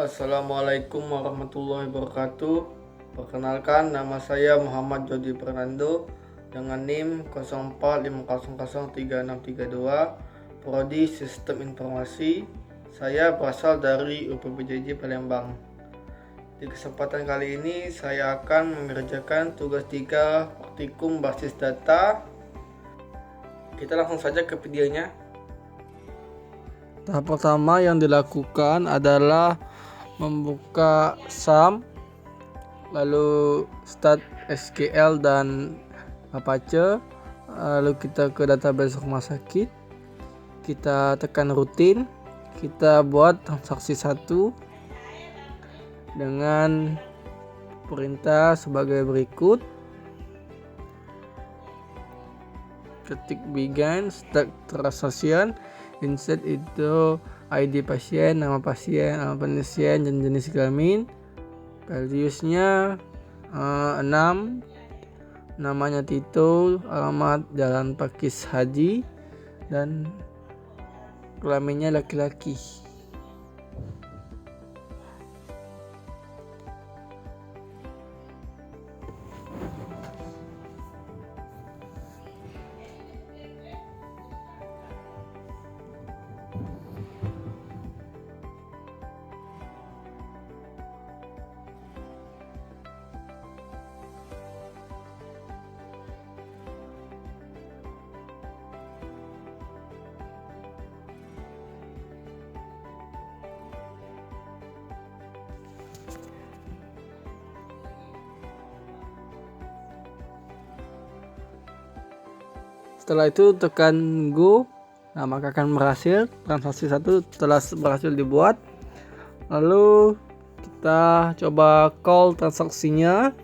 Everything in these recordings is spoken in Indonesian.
Assalamualaikum warahmatullahi wabarakatuh. Perkenalkan, nama saya Muhammad Jody Fernando dengan NIM 0450036632, Prodi Sistem Informasi. Saya berasal dari UPBJJ Palembang. Di kesempatan kali ini saya akan mengerjakan tugas 3 praktikum basis data. Kita langsung saja ke videonya. Tahap pertama yang dilakukan adalah membuka SAM, lalu start SQL dan Apache, lalu kita ke database rumah sakit, kita tekan rutin, kita buat transaksi 1 dengan perintah sebagai berikut. Ketik begin, start transaction, insert itu ID pasien, nama pasien, nama pasien, dan jenis kelamin. Values-nya 6, namanya Tito, alamat Jalan Pakis Haji, dan kelaminnya laki-laki. Setelah itu tekan go, nah maka akan berhasil transaksi 1 telah berhasil dibuat. Lalu kita coba call transaksinya.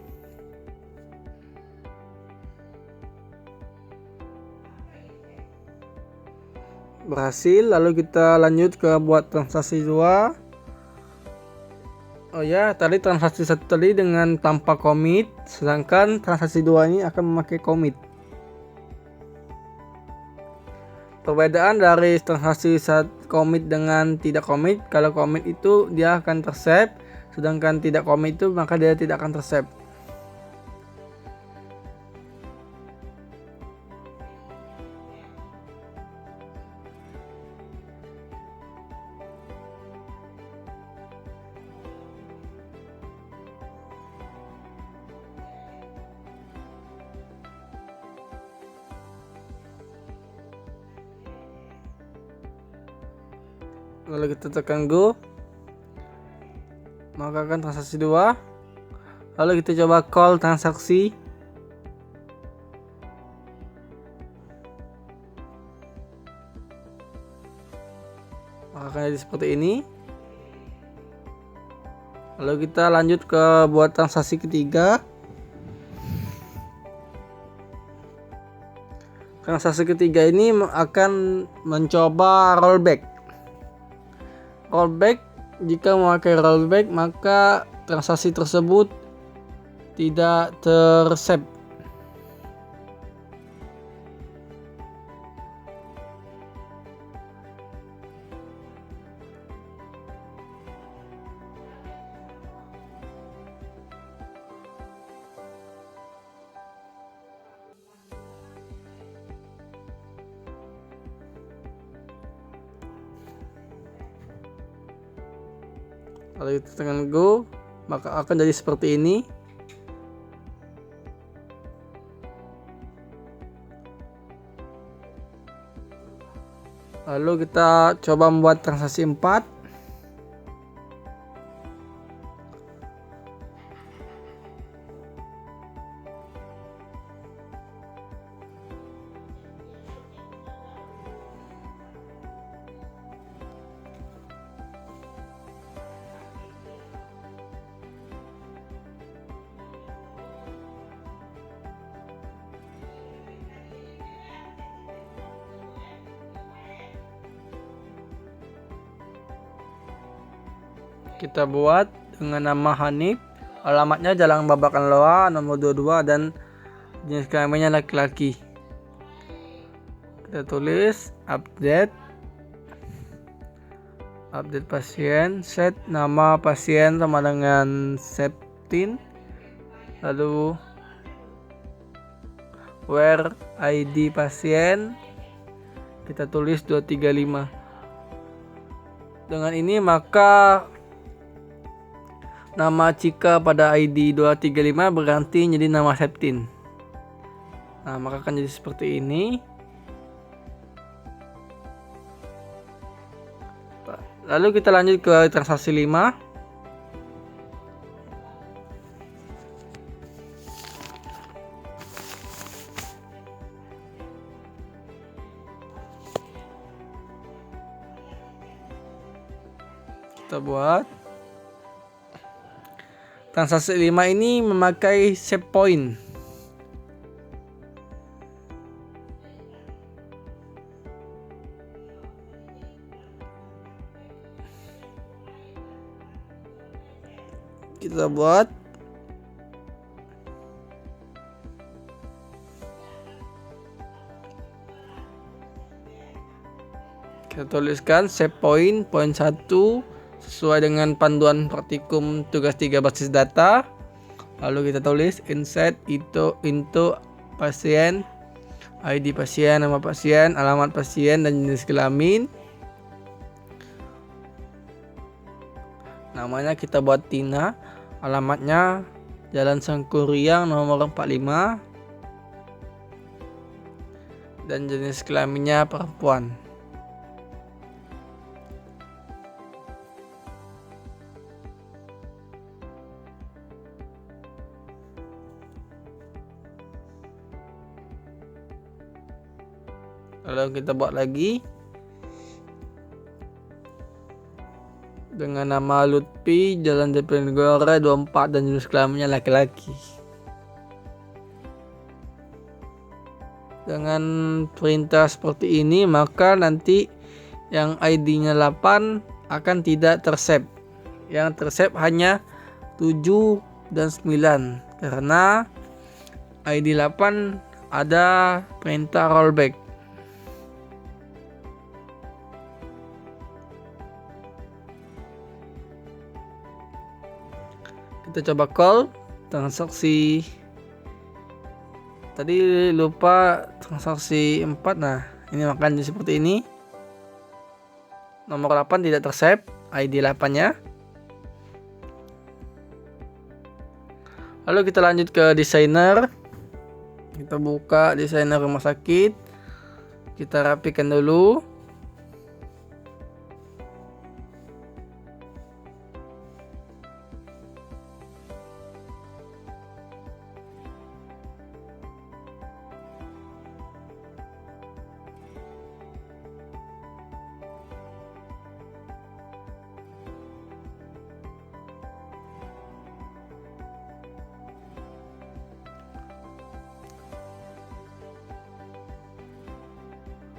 Berhasil, lalu kita lanjut ke buat transaksi 2. Oh ya, tadi transaksi 1 tadi dengan tanpa commit, sedangkan transaksi 2 ini akan memakai commit. Perbedaan dari transaksi commit dengan tidak commit, kalau commit itu dia akan tersave, sedangkan tidak commit itu maka dia tidak akan tersave. Lalu kita tekan go, maka akan transaksi 2. Lalu kita coba call transaksi. Maka akan jadi seperti ini. Lalu kita lanjut ke buat transaksi ketiga. Transaksi ketiga ini akan mencoba rollback. Rollback, jika memakai rollback maka transaksi tersebut tidak tersave. Lalu kita tekan go, maka akan jadi seperti ini. Lalu kita coba membuat transaksi 4. Kita buat dengan nama Hanif, alamatnya Jalan Babakan Loa nomor 22 dan jenis kelaminnya laki-laki. Kita tulis update Update pasien, set nama pasien sama dengan Septin, lalu where ID pasien kita tulis 235. Dengan ini maka nama Cika pada ID 235 berganti jadi nama Septin. Nah, maka akan jadi seperti ini. Lalu kita lanjut ke transaksi 5. Kita buat transaksi 5 ini memakai save point. Kita buat kita tuliskan save point 1 sesuai dengan panduan praktikum tugas 3 basis data. Lalu kita tulis insert into pasien, ID pasien, nama pasien, alamat pasien, dan jenis kelamin. Namanya kita buat Tina, alamatnya Jalan Sangkuriang nomor 45, dan jenis kelaminnya perempuan. Lalu kita buat lagi dengan nama Lutfi, Jalan Jatinegara 24, dan jenis kelaminnya laki-laki. Dengan perintah seperti ini maka nanti yang ID-nya 8 akan tidak tersave. Yang tersave hanya 7 dan 9 karena ID 8 ada perintah rollback. Kita coba call transaksi. Tadi lupa transaksi 4. Nah, ini makanya seperti ini. Nomor 8 tidak tersave ID 8-nya. Lalu kita lanjut ke desainer. Kita buka desainer rumah sakit. Kita rapikan dulu.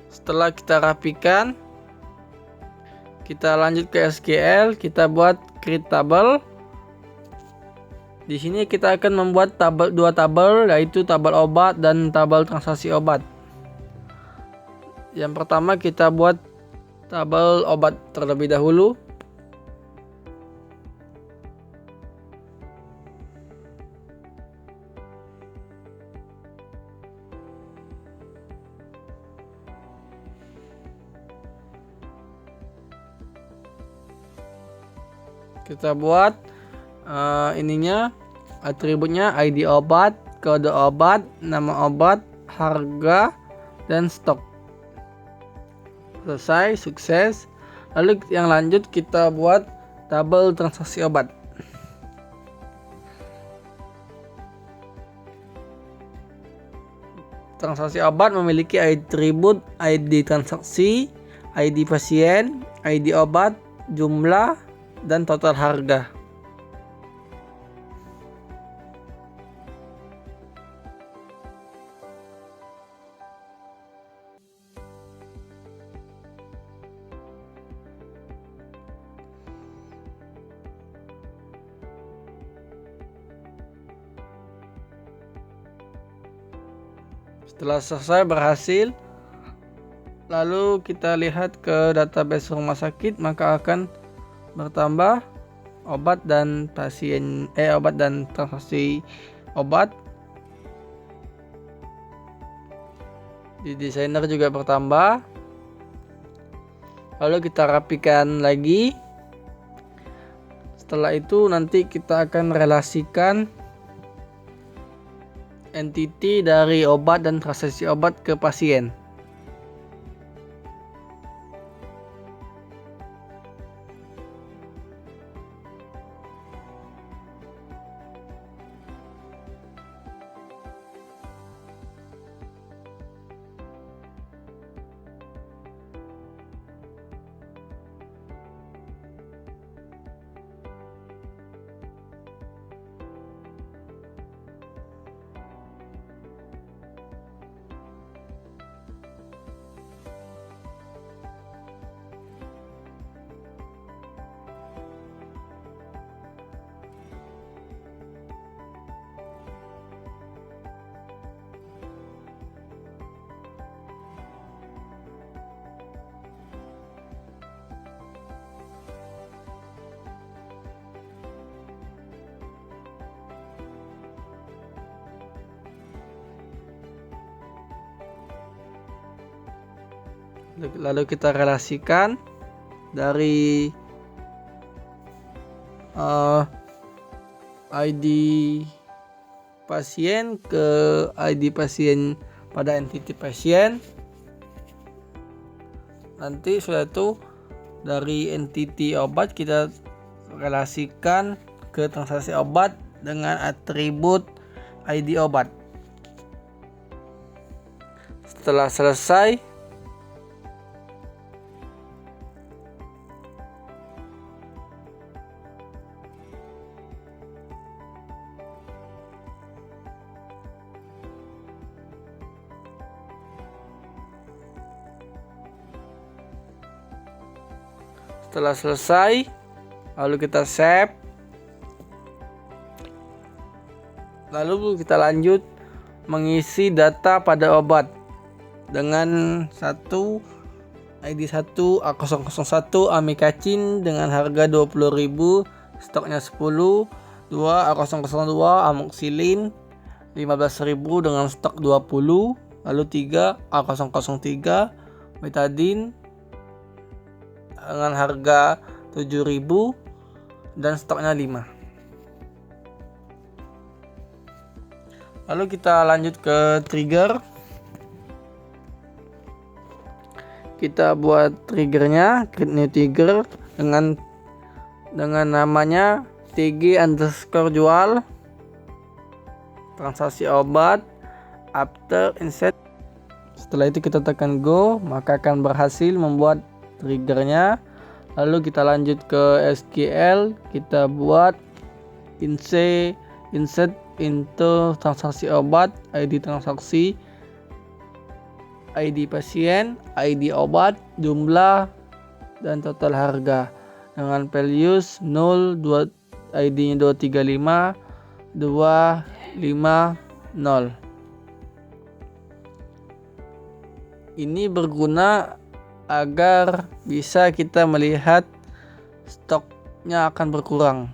Setelah kita rapikan, kita lanjut ke SQL, kita buat create table. Di sini kita akan membuat dua tabel, yaitu tabel obat dan tabel transaksi obat. Yang pertama kita buat tabel obat terlebih dahulu. Kita buat ininya, atributnya ID obat, kode obat, nama obat, harga, dan stok. Selesai, sukses. Lalu yang lanjut kita buat tabel transaksi obat. Transaksi obat memiliki atribut ID transaksi, ID pasien, ID obat, jumlah, dan total harga. Setelah selesai berhasil, Lalu kita lihat ke database rumah sakit, maka akan bertambah obat dan transaksi obat. Di desainer juga bertambah. Lalu kita rapikan lagi. Setelah itu nanti kita akan relasikan entity dari obat dan transaksi obat ke pasien. Lalu kita relasikan dari ID pasien ke ID pasien pada entity pasien. Nanti sudah itu dari entity obat kita relasikan ke transaksi obat dengan atribut ID obat. Setelah selesai, lalu kita save. Lalu kita lanjut mengisi data pada obat dengan ID 1 A001 amikacin dengan harga 20.000, stoknya 10. 2 A002 amoxicillin 15.000 dengan stok 20. Lalu 3 A003 betadine dengan harga 7.000 dan stoknya 5. Lalu kita lanjut ke trigger. Kita buat triggernya, create new trigger dengan namanya tg_jual transaksi obat after insert. Setelah itu kita tekan go, maka akan berhasil membuat triggernya. Lalu kita lanjut ke SQL, kita buat insert into transaksi obat, ID transaksi, ID pasien, ID obat, jumlah, dan total harga dengan values 0, 2, ID-nya 235, 250. Ini berguna agar bisa kita melihat stoknya akan berkurang.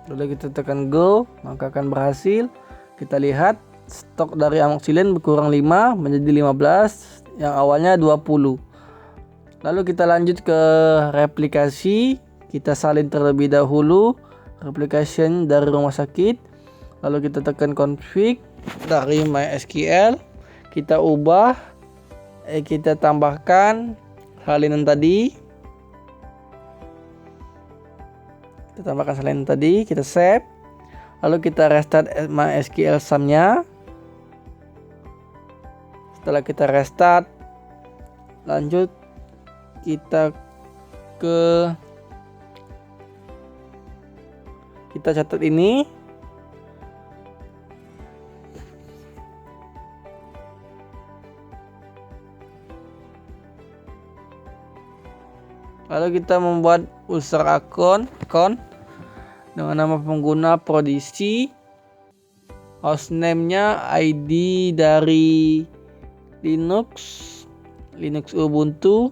Lalu kita tekan go, maka akan berhasil. Kita lihat stok dari amoxicillin berkurang 5 menjadi 15, yang awalnya 20. Lalu kita lanjut ke replikasi. Kita salin terlebih dahulu replication dari rumah sakit. Lalu kita tekan config dari MySQL. Kita ubah, kita tambahkan salinan tadi. Kita tambahkan salinan tadi, kita save. Lalu kita restart MySQL SAM-nya. Setelah kita restart, lanjut kita catat ini. Lalu kita membuat user account dengan nama pengguna Prodisi, hostname-nya ID dari Linux Ubuntu.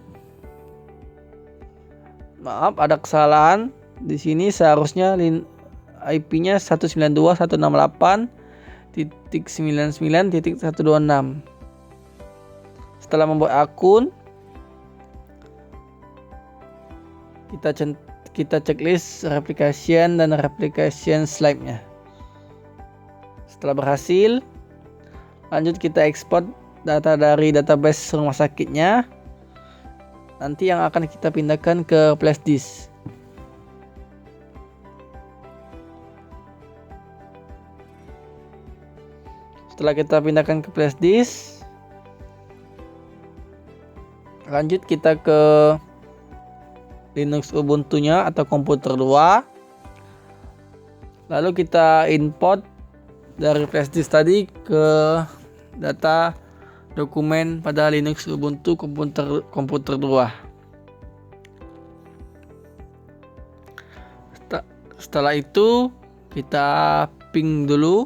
Maaf, ada kesalahan di sini, seharusnya IP-nya 192.168.99.126. Setelah membuat akun, kita checklist replication dan replication slide-nya. Setelah berhasil, lanjut kita ekspor data dari database rumah sakitnya. Nanti yang akan kita pindahkan ke flash disk. Setelah kita pindahkan ke flash disk, lanjut kita ke Linux Ubuntu-nya atau komputer 2. Lalu kita import dari flash disk tadi ke data dokumen pada Linux Ubuntu komputer 2. Setelah itu kita ping dulu.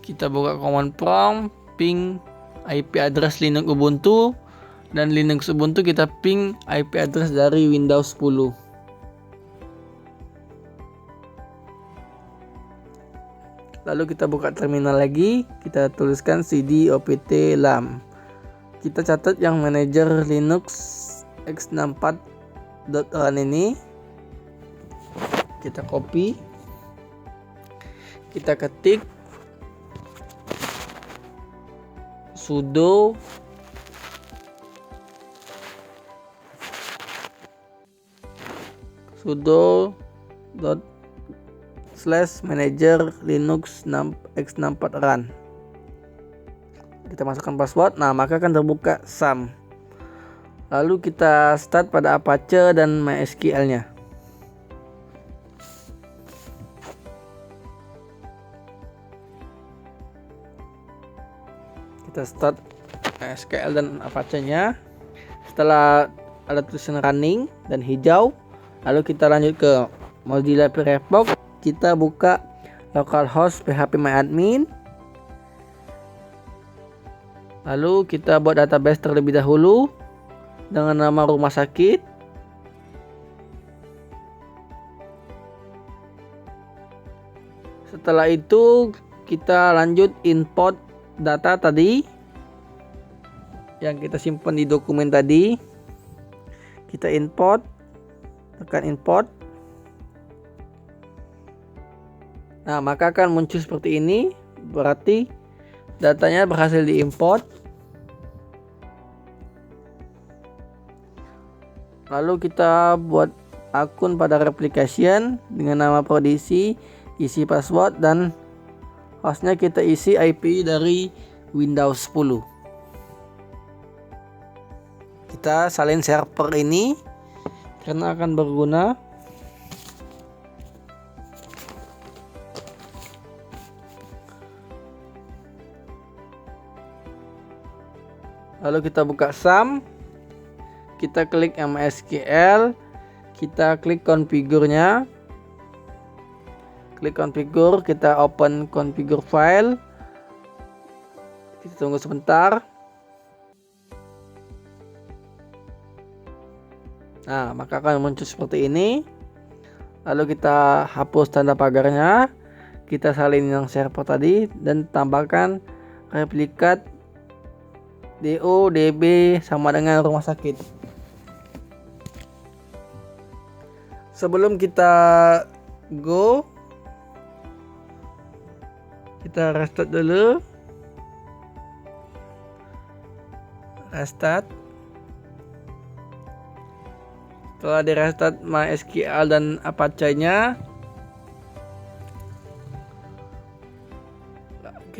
Kita buka command prompt, ping IP address Linux Ubuntu, dan Linux Ubuntu kita ping IP address dari Windows 10. Lalu kita buka terminal lagi, kita tuliskan cd opt lam. Kita catat yang manajer Linux x64.run ini. Kita copy. Kita ketik sudo /manager Linux x64 run. Kita masukkan password, maka akan terbuka SAM. Lalu kita start pada Apache dan MySQL-nya. Kita start MySQL dan Apache-nya. Setelah ada tulisan running dan hijau, lalu kita lanjut ke Mozilla Firefox. Kita buka localhost phpMyAdmin. Lalu kita buat database terlebih dahulu dengan nama rumah sakit. Setelah itu kita lanjut import data tadi yang kita simpan di dokumen tadi. Kita import, tekan import. Maka akan muncul seperti ini, berarti datanya berhasil diimport. Lalu kita buat akun pada replication dengan nama Prodisi, isi password, dan hostnya kita isi IP dari Windows 10. Kita salin server ini karena akan berguna. Lalu kita buka SAM, kita klik MySQL, kita klik configure-nya, klik configure, kita open configure file, kita tunggu sebentar. Maka akan muncul seperti ini. Lalu kita hapus tanda pagarnya, kita salin yang server tadi dan tambahkan replikat DB sama dengan rumah sakit. Sebelum kita go, kita restart dulu. Restart. Setelah di restart MySQL dan Apache-nya,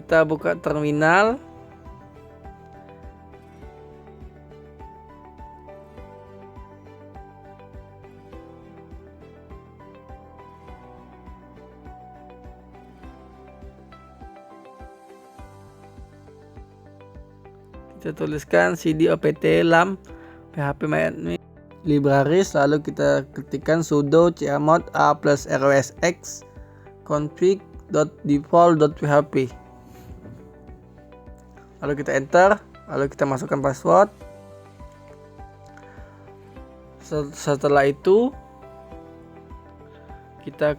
kita buka terminal. Kita tuliskan cd opt lam phpMyAdmin libraries, lalu kita ketikkan sudo chmod a plus rosx config.default.php, lalu kita enter, lalu kita masukkan password. Setelah itu kita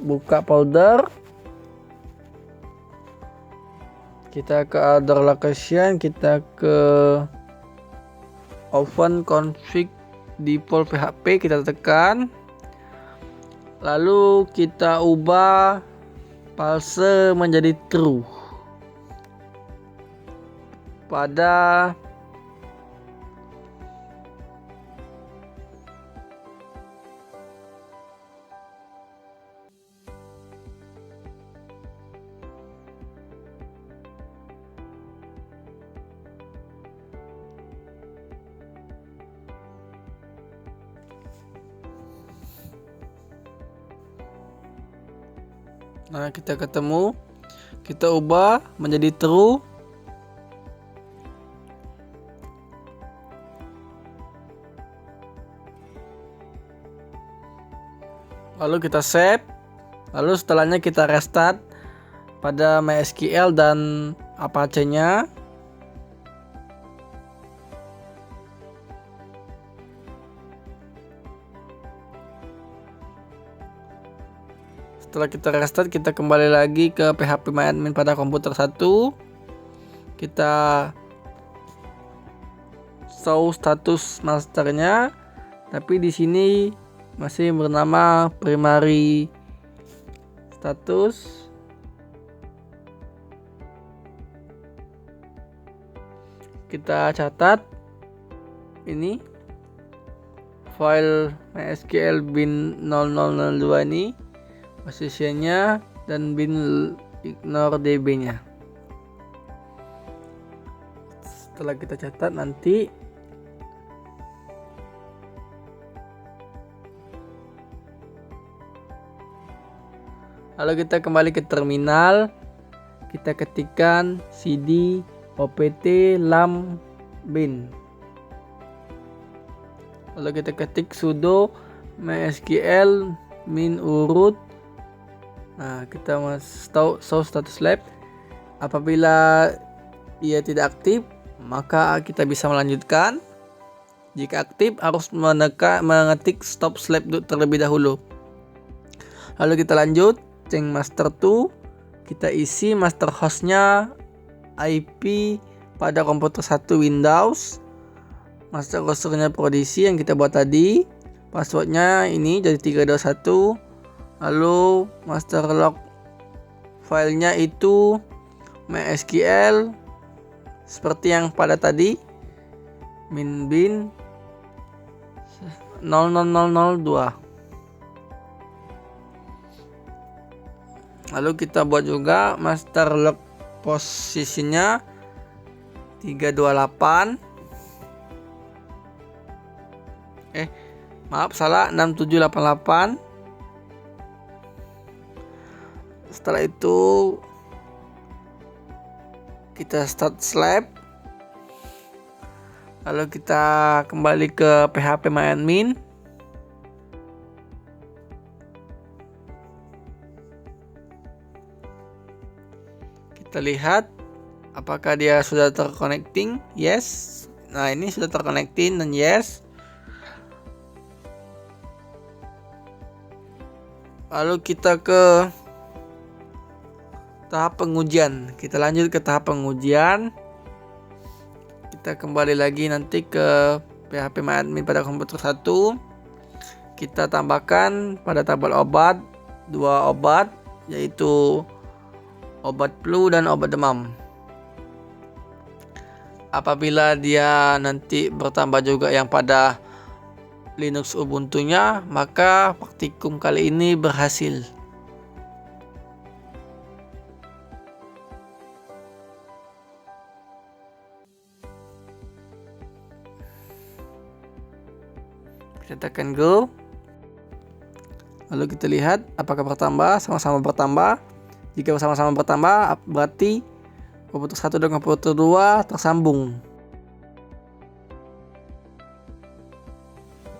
buka folder, kita ke other location, kita ke open config default php, kita tekan, lalu kita ubah false menjadi true pada Nah, kita ketemu, kita ubah menjadi true. Lalu kita save. Lalu setelahnya kita restart pada MySQL dan Apache-nya. Setelah kita restart, kita kembali lagi ke phpMyAdmin pada komputer 1. Kita show status masternya, tapi di sini masih bernama primary status. Kita catat ini file MySQL bin 0002 ini posisinya dan bin ignore db-nya. Setelah kita catat nanti lalu kita kembali ke terminal, kita ketikkan cd opt lam bin, lalu kita ketik sudo mysql min urut. Nah, kita show status lab. Apabila ia tidak aktif, maka kita bisa melanjutkan. Jika aktif, harus mengetik stop slab terlebih dahulu. Lalu kita lanjut, change master to, kita isi master hostnya IP pada komputer 1 Windows, master hostnya Prodigy yang kita buat tadi, passwordnya ini jadi 321. Lalu master log filenya itu MySQL seperti yang pada tadi, min bin 00002. Lalu kita buat juga master log posisinya 328. Salah, 6788. Setelah itu kita start slab, lalu kita kembali ke phpMyAdmin. Kita lihat apakah dia sudah terconnecting. Yes. Nah, ini sudah terconnecting dan yes. Lalu kita ke tahap pengujian. Kita lanjut ke tahap pengujian. Kita kembali lagi nanti ke phpMyAdmin pada komputer 1. Kita tambahkan pada tabel obat 2 obat, yaitu obat flu dan obat demam. Apabila dia nanti bertambah juga yang pada Linux Ubuntu-nya, maka praktikum kali ini berhasil. Kita tekan go. Lalu kita lihat apakah bertambah, sama-sama bertambah. Jika sama-sama bertambah berarti komputer 1 dan komputer 2 tersambung.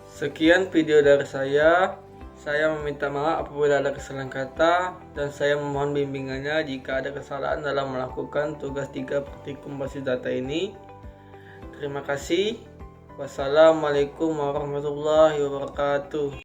Sekian video dari saya. Saya meminta maaf apabila ada kesalahan kata dan saya memohon bimbingannya jika ada kesalahan dalam melakukan tugas 3 praktikum basis data ini. Terima kasih. Wassalamualaikum warahmatullahi wabarakatuh.